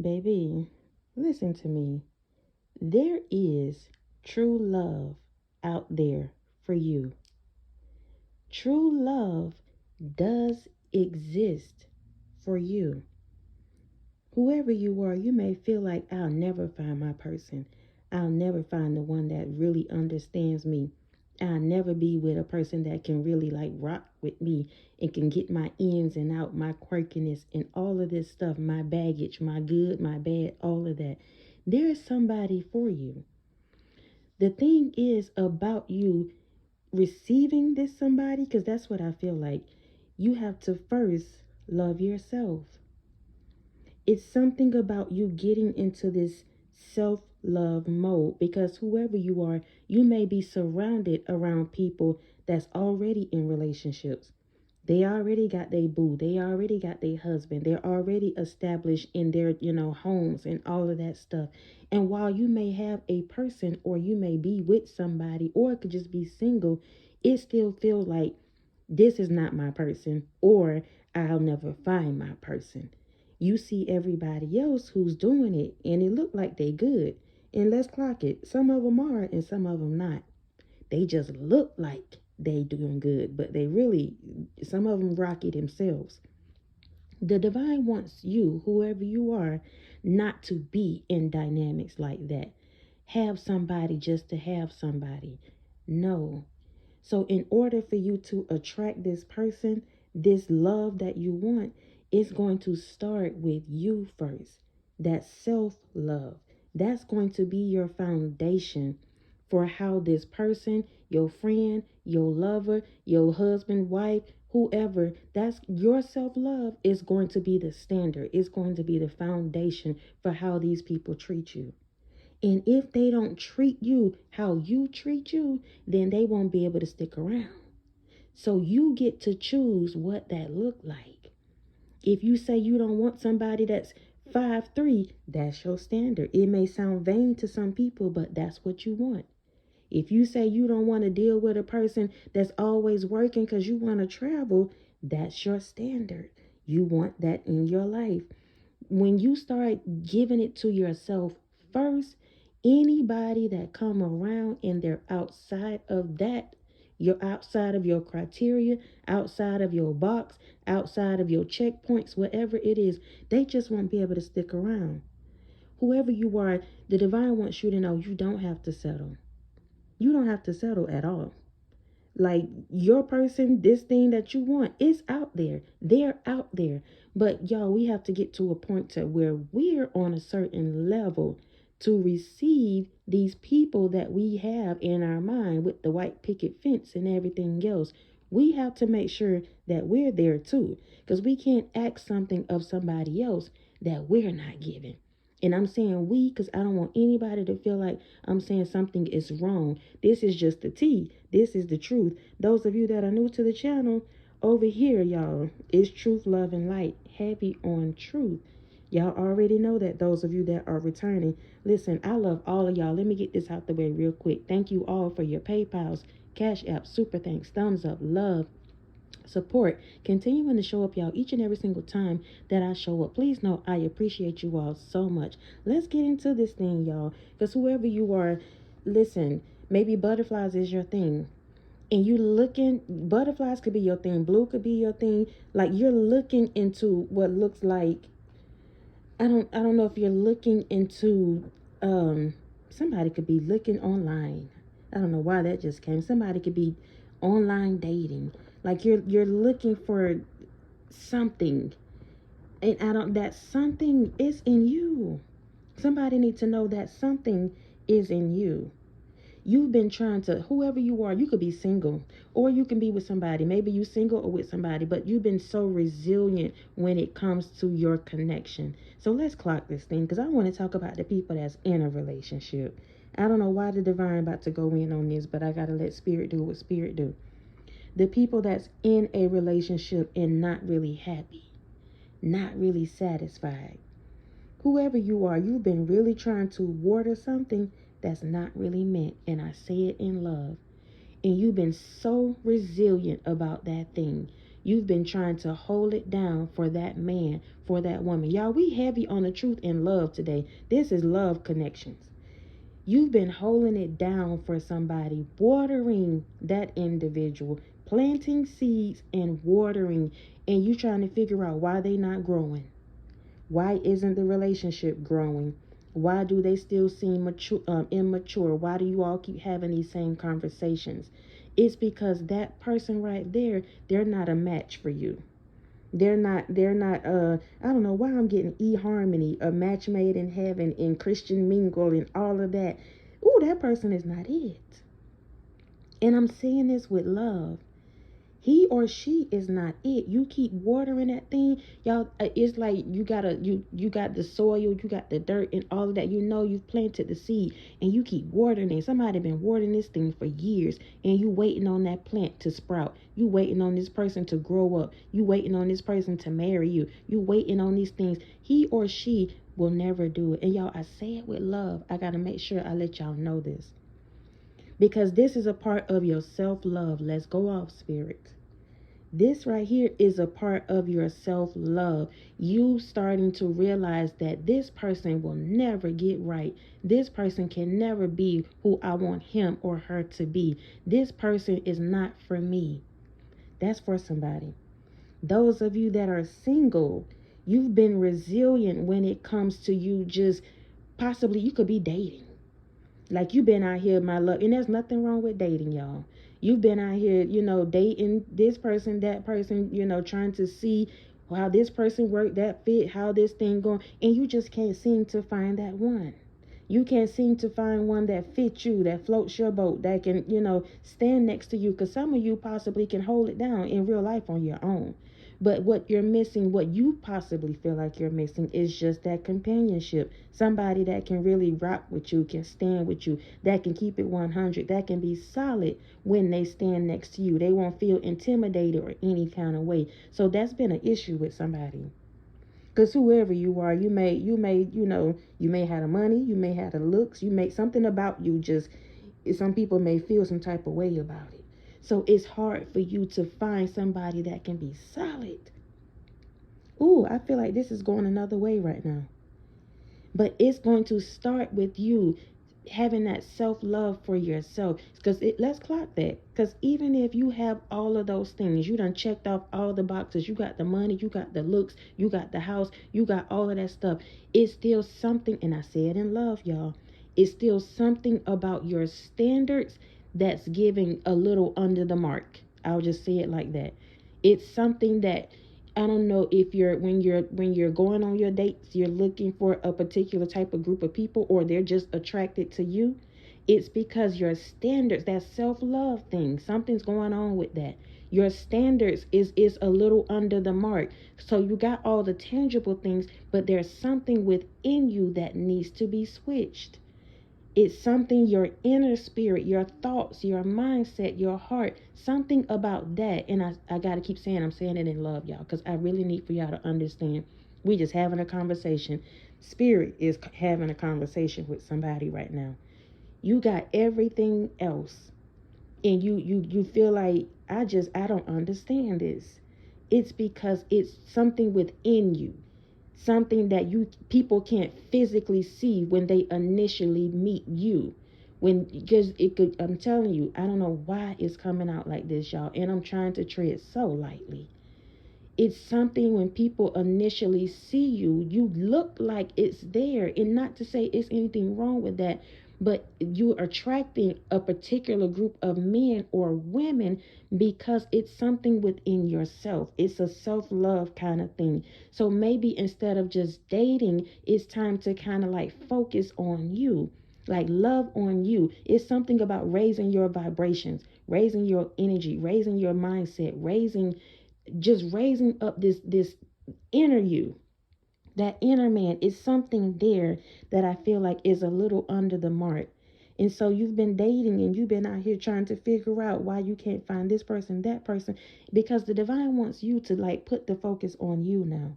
Baby, listen to me. There is true love out there for you. True love does exist for you. Whoever you are, you may feel like I'll never find my person. I'll never find the one that really understands me. I'll never be with a person that can really like rock with me and can get my ins and out, my quirkiness and all of this stuff, my baggage, my good, my bad, all of that. There is somebody for you. The thing is about you receiving this somebody, because that's what I feel like. You have to first love yourself. It's something about you getting into this self love mode because whoever you are, you may be surrounded around people that's already in relationships. They already got their boo, they already got their husband, they're already established in their, homes and all of that stuff. And while you may have a person or you may be with somebody or it could just be single, it still feels like this is not my person or I'll never find my person. You see everybody else who's doing it and it look like they good. And let's clock it. Some of them are and some of them not. They just look like they doing good, but they really, some of them rocky themselves. The divine wants you, whoever you are, not to be in dynamics like that. Have somebody just to have somebody. No. So, in order for you to attract this person, this love that you want, it's going to start with you first. That self love. That's going to be your foundation for how this person, your friend, your lover, your husband, wife, whoever, that's your self love is going to be the standard. It's going to be the foundation for how these people treat you. And if they don't treat you how you treat you, then they won't be able to stick around. So you get to choose what that look like. If you say you don't want somebody that's 5'3", that's your standard. It may sound vain to some people, but that's what you want. If you say you don't want to deal with a person that's always working because you want to travel, that's your standard. You want that in your life. When you start giving it to yourself first, anybody that come around and they're outside of that, you're outside of your criteria, outside of your box, outside of your checkpoints, whatever it is, they just won't be able to stick around. Whoever you are, the divine wants you to know you don't have to settle. You don't have to settle at all. Like your person, this thing that you want is out there. They're out there. But y'all, we have to get to a point to where we're on a certain level to receive these people that we have in our mind with the white picket fence and everything else. We have to make sure that we're there too. Because we can't ask something of somebody else that we're not giving. And I'm saying we because I don't want anybody to feel like I'm saying something is wrong. This is just the tea. This is the truth. Those of you that are new to the channel, over here, y'all, is truth, love, and light. Heavy on truth. Y'all already know that. Those of you that are returning. Listen, I love all of y'all. Let me get this out the way real quick. Thank you all for your PayPals, Cash App, Super Thanks, Thumbs Up, Love, support, continuing to show up, y'all, each and every single time that I show up. Please know I appreciate you all so much. Let's get into this thing, y'all, because whoever you are, listen, maybe butterflies is your thing. And you looking, butterflies could be your thing, blue could be your thing. Like you're looking into what looks like, I don't know if you're looking into somebody could be looking online. I don't know why that just came. Somebody could be online dating. Like you're looking for something. And I don't that something is in you. Somebody needs to know that something is in you. You've been trying to, whoever you are, you could be single or you can be with somebody. Maybe you single or with somebody, but you've been so resilient when it comes to your connection. So let's clock this thing because I want to talk about the people that's in a relationship. I don't know why the divine about to go in on this, but I got to let spirit do what spirit do. The people that's in a relationship and not really happy, not really satisfied. Whoever you are, you've been really trying to water something that's not really meant. And I say it in love. And you've been so resilient about that thing. You've been trying to hold it down for that man, for that woman. Y'all, we heavy on the truth and love today. This is love connections. You've been holding it down for somebody, watering that individual, planting seeds and watering, and you trying to figure out why they not growing. Why isn't the relationship growing? Why do they still seem immature? Why do you all keep having these same conversations? It's because that person right there, they're not a match for you. They're not I don't know why I'm getting eHarmony, a match made in heaven, in Christian Mingle and all of that. Ooh, that person is not it. And I'm saying this with love. He or she is not it. You keep watering that thing, y'all. It's like you got the soil, you got the dirt, and all of that. You know you've planted the seed, and you keep watering it. Somebody been watering this thing for years, and you waiting on that plant to sprout. You waiting on this person to grow up. You waiting on this person to marry you. You waiting on these things. He or she will never do it. And y'all, I say it with love. I gotta make sure I let y'all know this, because this is a part of your self-love. Let's go off, spirit. This right here is a part of your self-love. You starting to realize that this person will never get right. This person can never be who I want him or her to be. This person is not for me. That's for somebody. Those of you that are single, you've been resilient when it comes to you just possibly, you could be dating. Like, you've been out here, my love, and there's nothing wrong with dating, y'all. You've been out here, dating this person, that person, trying to see how this person worked, that fit, how this thing going, and you just can't seem to find that one. You can't seem to find one that fits you, that floats your boat, that can, stand next to you, because some of you possibly can hold it down in real life on your own. But what you're missing, what you possibly feel like you're missing, is just that companionship. Somebody that can really rock with you, can stand with you, that can keep it 100, that can be solid when they stand next to you. They won't feel intimidated or any kind of way. So that's been an issue with somebody. Because whoever you are, you may have the money, you may have the looks, you may something about you just, some people may feel some type of way about it. So it's hard for you to find somebody that can be solid. Ooh, I feel like this is going another way right now. But it's going to start with you having that self-love for yourself. Because let's clock that. Because even if you have all of those things, you done checked off all the boxes, you got the money, you got the looks, you got the house, you got all of that stuff, it's still something, and I say it in love, y'all, it's still something about your standards that's giving a little under the mark. I'll just say it like that. It's something that, I don't know if when you're going on your dates, you're looking for a particular type of group of people, or they're just attracted to you. It's because your standards, that self-love thing, something's going on with that. Your standards is a little under the mark. So you got all the tangible things, but there's something within you that needs to be switched. It's something, your inner spirit, your thoughts, your mindset, your heart, something about that. And I got to keep saying, I'm saying it in love, y'all, because I really need for y'all to understand. We just having a conversation. Spirit is having a conversation with somebody right now. You got everything else, and you feel like, I don't understand this. It's because it's something within you, something that you people can't physically see when they initially meet you. When, because it could, I'm telling you, I don't know why it's coming out like this, y'all, and I'm trying to tread so lightly. It's something, when people initially see you, you look like it's there. And not to say it's anything wrong with that, but you're attracting a particular group of men or women because it's something within yourself. It's a self-love kind of thing. So maybe instead of just dating, it's time to kind of like focus on you. Like, love on you. It's something about raising your vibrations, raising your energy, raising your mindset, raising up this inner you. That inner man is something there that I feel like is a little under the mark. And so you've been dating, and you've been out here trying to figure out why you can't find this person, that person, because the divine wants you to like put the focus on you now.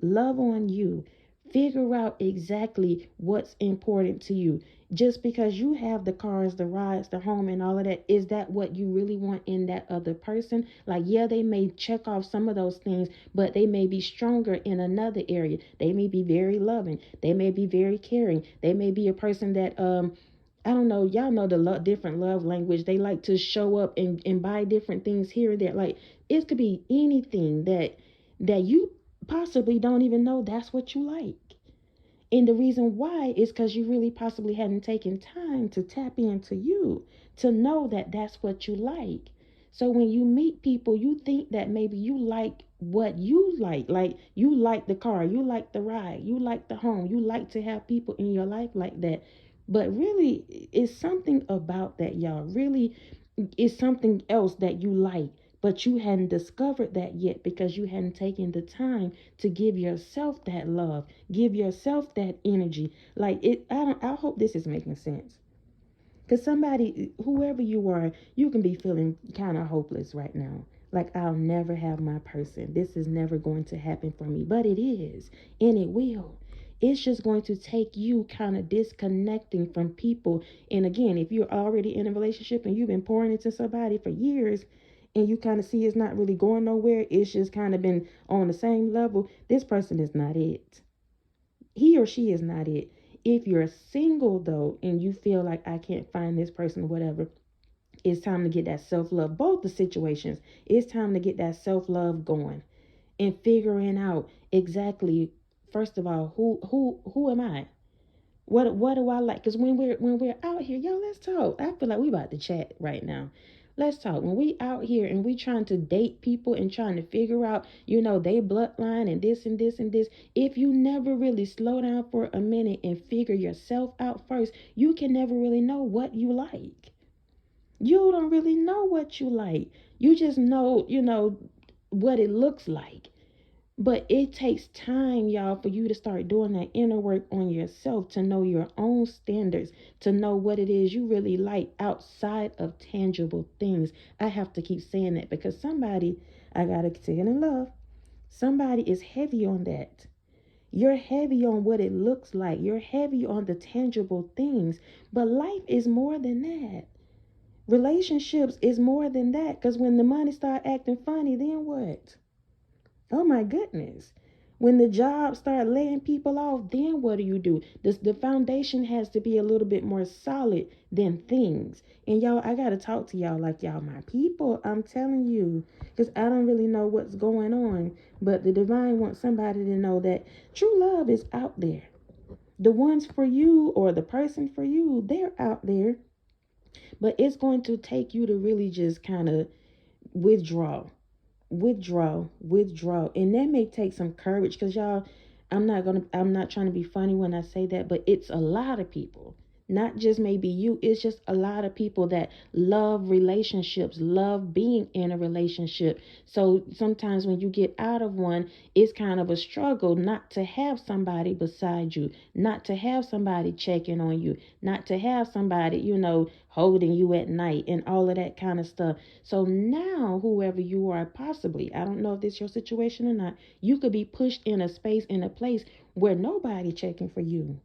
Love on you. Figure out exactly what's important to you. Just because you have the cars, the rides, the home, and all of that, is that what you really want in that other person? Like, yeah, they may check off some of those things, but they may be stronger in another area. They may be very loving. They may be very caring. They may be a person that, I don't know, y'all know the different love language. They like to show up and buy different things here and there. Like, it could be anything that you possibly don't even know that's what you like. And the reason why is because you really possibly hadn't taken time to tap into you to know that that's what you like. So when you meet people, you think that maybe you like what you like. Like, you like the car, you like the ride, you like the home, you like to have people in your life like that. But really, it's something about that, y'all. Really, it's something else that you like, but you hadn't discovered that yet because you hadn't taken the time to give yourself that love, give yourself that energy. Like, it, I hope this is making sense. Because somebody, whoever you are, you can be feeling kind of hopeless right now. Like, I'll never have my person. This is never going to happen for me. But it is, and it will. It's just going to take you kind of disconnecting from people. And again, if you're already in a relationship and you've been pouring into somebody for years, and you kind of see it's not really going nowhere, it's just kind of been on the same level, this person is not it. He or she is not it. If you're single though, and you feel like I can't find this person, whatever, it's time to get that self-love. Both the situations, it's time to get that self-love going and figuring out exactly, first of all, who am I? What do I like? Because when we're out here, yo, let's talk. I feel like we about to chat right now. Let's talk. When we out here and we trying to date people and trying to figure out, they bloodline and this and this and this. If you never really slow down for a minute and figure yourself out first, you can never really know what you like. You don't really know what you like. You just know, what it looks like. But it takes time, y'all, for you to start doing that inner work on yourself, to know your own standards, to know what it is you really like outside of tangible things. I have to keep saying that because somebody, I got to say it in love, somebody is heavy on that. You're heavy on what it looks like. You're heavy on the tangible things. But life is more than that. Relationships is more than that. Because when the money start acting funny, then what? Oh my goodness. When the job start laying people off, then what do? The foundation has to be a little bit more solid than things. And y'all, I got to talk to y'all like y'all my people. I'm telling you, because I don't really know what's going on. But the divine wants somebody to know that true love is out there. The ones for you or the person for you, they're out there. But it's going to take you to really just kind of withdraw, and that may take some courage, because y'all, I'm not trying to be funny when I say that, but it's a lot of people, not just maybe you, it's just a lot of people that love relationships, love being in a relationship. So sometimes when you get out of one, it's kind of a struggle not to have somebody beside you, not to have somebody checking on you, not to have somebody, holding you at night and all of that kind of stuff. So now, whoever you are, possibly, I don't know if this is your situation or not, you could be pushed in a space, in a place where nobody checking for you.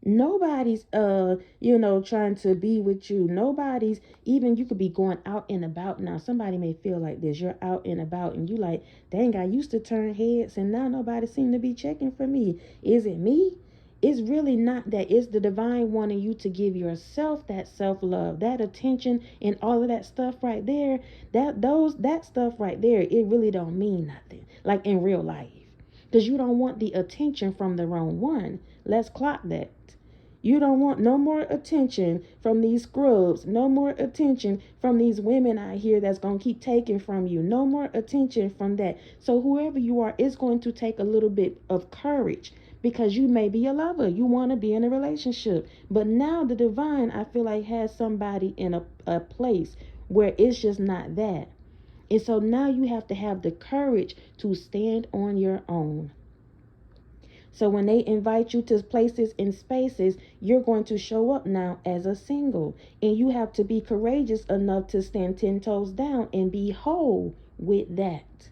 Nobody's trying to be with you. Nobody's, even, you could be going out and about now. Somebody may feel like this. You're out and about and you like, dang, I used to turn heads and now nobody seem to be checking for me. Is it me? It's really not that. It's the divine wanting you to give yourself that self-love, that attention, and all of that stuff right there. That stuff right there, it really don't mean nothing, like in real life, because you don't want the attention from the wrong one. Let's clock that. You don't want no more attention from these scrubs. No more attention from these women out here that's going to keep taking from you. No more attention from that. So whoever you are, it's going to take a little bit of courage, because you may be a lover. You want to be in a relationship. But now the divine, I feel like, has somebody in a place where it's just not that. And so now you have to have the courage to stand on your own. So when they invite you to places and spaces, you're going to show up now as a single. And you have to be courageous enough to stand 10 toes down and be whole with that.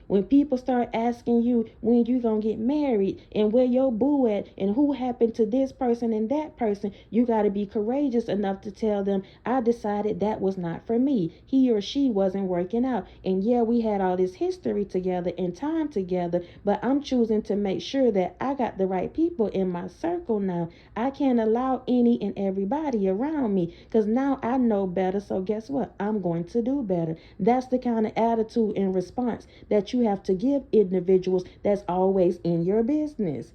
When people start asking you when you gonna get married and where your boo at and who happened to this person and that person, you gotta be courageous enough to tell them, I decided that was not for me. He or she wasn't working out. And yeah, we had all this history together and time together, but I'm choosing to make sure that I got the right people in my circle now. I can't allow any and everybody around me because now I know better. So guess what? I'm going to do better. That's the kind of attitude and response that you have to give individuals that's always in your business.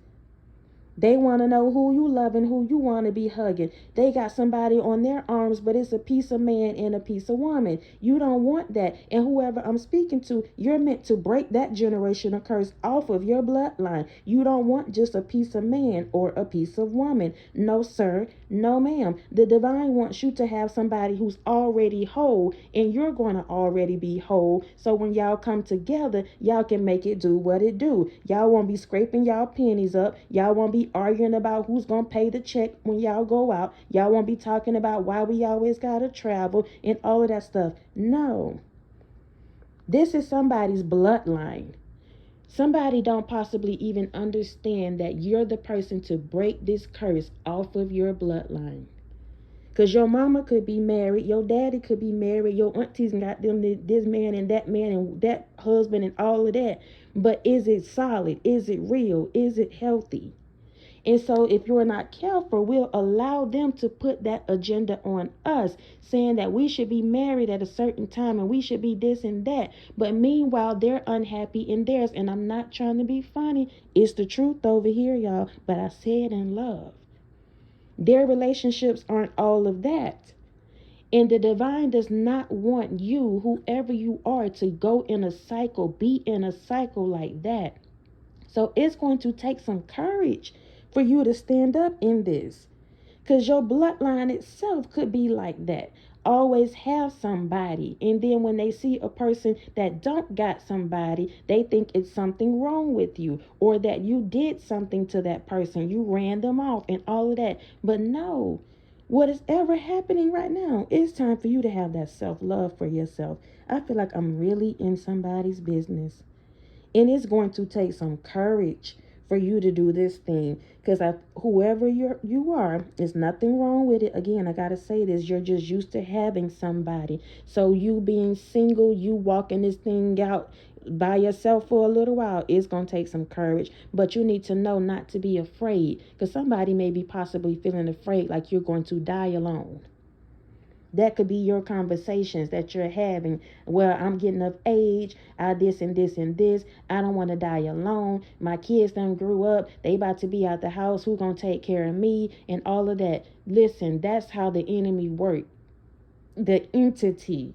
They want to know who you love and who you want to be hugging. They got somebody on their arms, but it's a piece of man and a piece of woman. You don't want that. And whoever I'm speaking to, you're meant to break that generational curse off of your bloodline. You don't want just a piece of man or a piece of woman. No, sir. No, ma'am. The divine wants you to have somebody who's already whole, and you're going to already be whole. So when y'all come together, y'all can make it do what it do. Y'all won't be scraping y'all pennies up. Y'all won't be arguing about who's going to pay the check when y'all go out. Y'all won't be talking about why we always got to travel and all of that stuff. No. This is somebody's bloodline. Somebody don't possibly even understand that you're the person to break this curse off of your bloodline. Because your mama could be married, your daddy could be married, your aunties got them this man and that husband and all of that. But is it solid? Is it real? Is it healthy? And so if you're not careful, we'll allow them to put that agenda on us, saying that we should be married at a certain time and we should be this and that. But meanwhile, they're unhappy in theirs. And I'm not trying to be funny. It's the truth over here, y'all. But I say it in love. Their relationships aren't all of that. And the divine does not want you, whoever you are, to go in a cycle, be in a cycle like that. So it's going to take some courage for you to stand up in this. Because your bloodline itself could be like that. Always have somebody. And then when they see a person that don't got somebody, they think it's something wrong with you. Or that you did something to that person. You ran them off and all of that. But no. What is ever happening right now? It's time for you to have that self-love for yourself. I feel like I'm really in somebody's business. And it's going to take some courage for you to do this thing. Because whoever you are, there's nothing wrong with it. Again, I got to say this. You're just used to having somebody. So you being single, you walking this thing out by yourself for a little while, it's going to take some courage. But you need to know not to be afraid. Because somebody may be possibly feeling afraid like you're going to die alone. That could be your conversations that you're having. Well, I'm getting of age. I this and this and this. I don't want to die alone. My kids done grew up. They about to be out the house. Who gonna take care of me? And all of that. Listen, that's how the enemy works. The entity.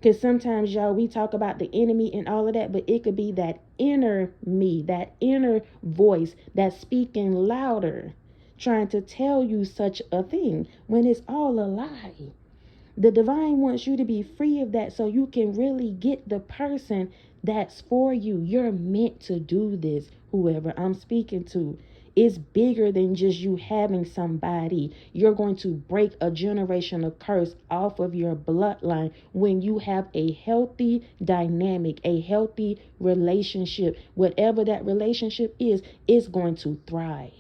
Because sometimes, y'all, we talk about the enemy and all of that, but it could be that inner me, that inner voice that's speaking louder, trying to tell you such a thing when it's all a lie. The divine wants you to be free of that so you can really get the person that's for you. You're meant to do this, whoever I'm speaking to. It's bigger than just you having somebody. You're going to break a generational curse off of your bloodline when you have a healthy dynamic, a healthy relationship. Whatever that relationship is, it's going to thrive.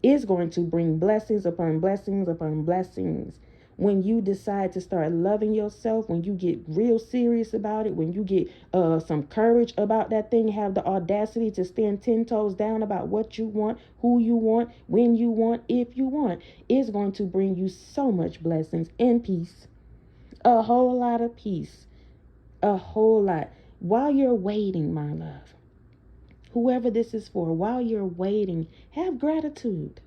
It's going to bring blessings upon blessings upon blessings. When you decide to start loving yourself, when you get real serious about it, when you get some courage about that thing, have the audacity to stand 10 toes down about what you want, who you want, when you want, if you want, it's going to bring you so much blessings and peace. A whole lot of peace. A whole lot. While you're waiting, my love, whoever this is for, while you're waiting, have gratitude.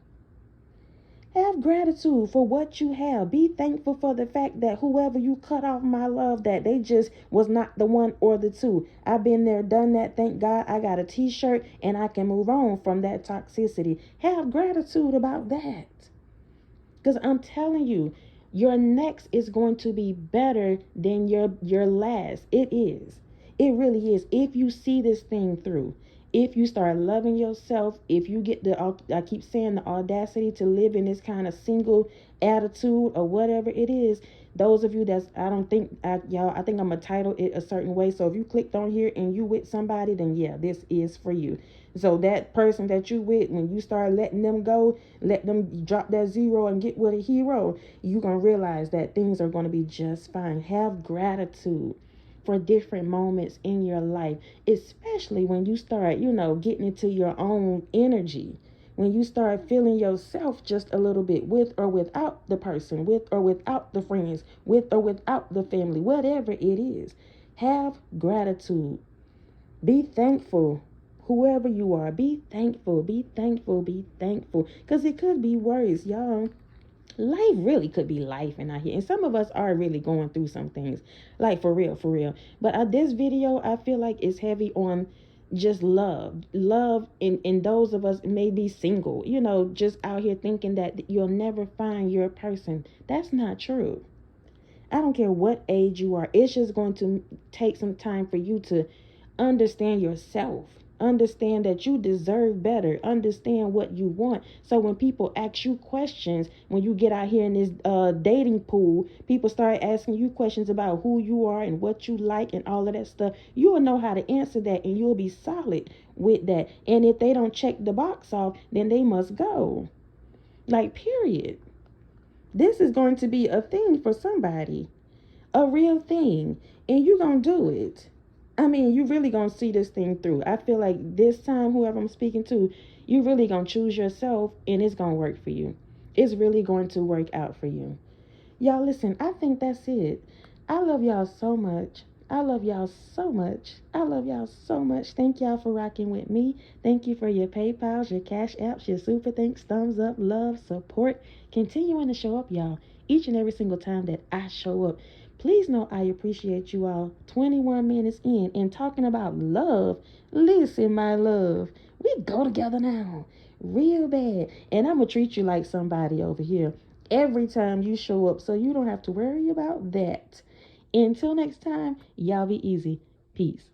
Have gratitude for what you have. Be thankful for the fact that whoever you cut off, my love, that they just was not the one or the two. I've been there, done that. Thank God I got a t-shirt and I can move on from that toxicity. Have gratitude about that. Because I'm telling you, your next is going to be better than your last. It is. It really is. If you see this thing through. If you start loving yourself, if you get I keep saying the audacity to live in this kind of single attitude or whatever it is, Those of you that's, I don't think, y'all, I think I'm going to title it a certain way. So if you clicked on here and you with somebody, then yeah, this is for you. So that person that you with, when you start letting them go, let them drop that zero and get with a hero, you're going to realize that things are going to be just fine. Have gratitude for different moments in your life, especially when you start, getting into your own energy. When you start feeling yourself just a little bit, with or without the person, with or without the friends, with or without the family, whatever it is, have gratitude. Be thankful. Whoever you are, be thankful, be thankful, be thankful. Because it could be worse, y'all. Life really could be life in out here. And some of us are really going through some things. Like, for real, for real. But this video, I feel like is heavy on just love. Love in those of us may be single, just out here thinking that you'll never find your person. That's not true. I don't care what age you are. It's just going to take some time for you to understand yourself. Understand that you deserve better. Understand what you want. So when people ask you questions, when you get out here in this dating pool, people start asking you questions about who you are and what you like and all of that stuff. You will know how to answer that, and you'll be solid with that. And if they don't check the box off, then they must go. Like, period. This is going to be a thing for somebody, a real thing, and you gonna do it. I mean, you really gonna see this thing through. I feel like this time, whoever I'm speaking to, you really gonna choose yourself, and it's gonna work for you. It's really going to work out for you. Y'all, listen, I think that's it. I love y'all so much. I love y'all so much. I love y'all so much. Thank y'all for rocking with me. Thank you for your PayPals, your Cash Apps, your Super Thanks, thumbs up, love, support. Continuing to show up, y'all, each and every single time that I show up. Please know I appreciate you all. 21 minutes in and talking about love. Listen, my love, we go together now. Real bad. And I'm going to treat you like somebody over here every time you show up, so you don't have to worry about that. Until next time, y'all be easy. Peace.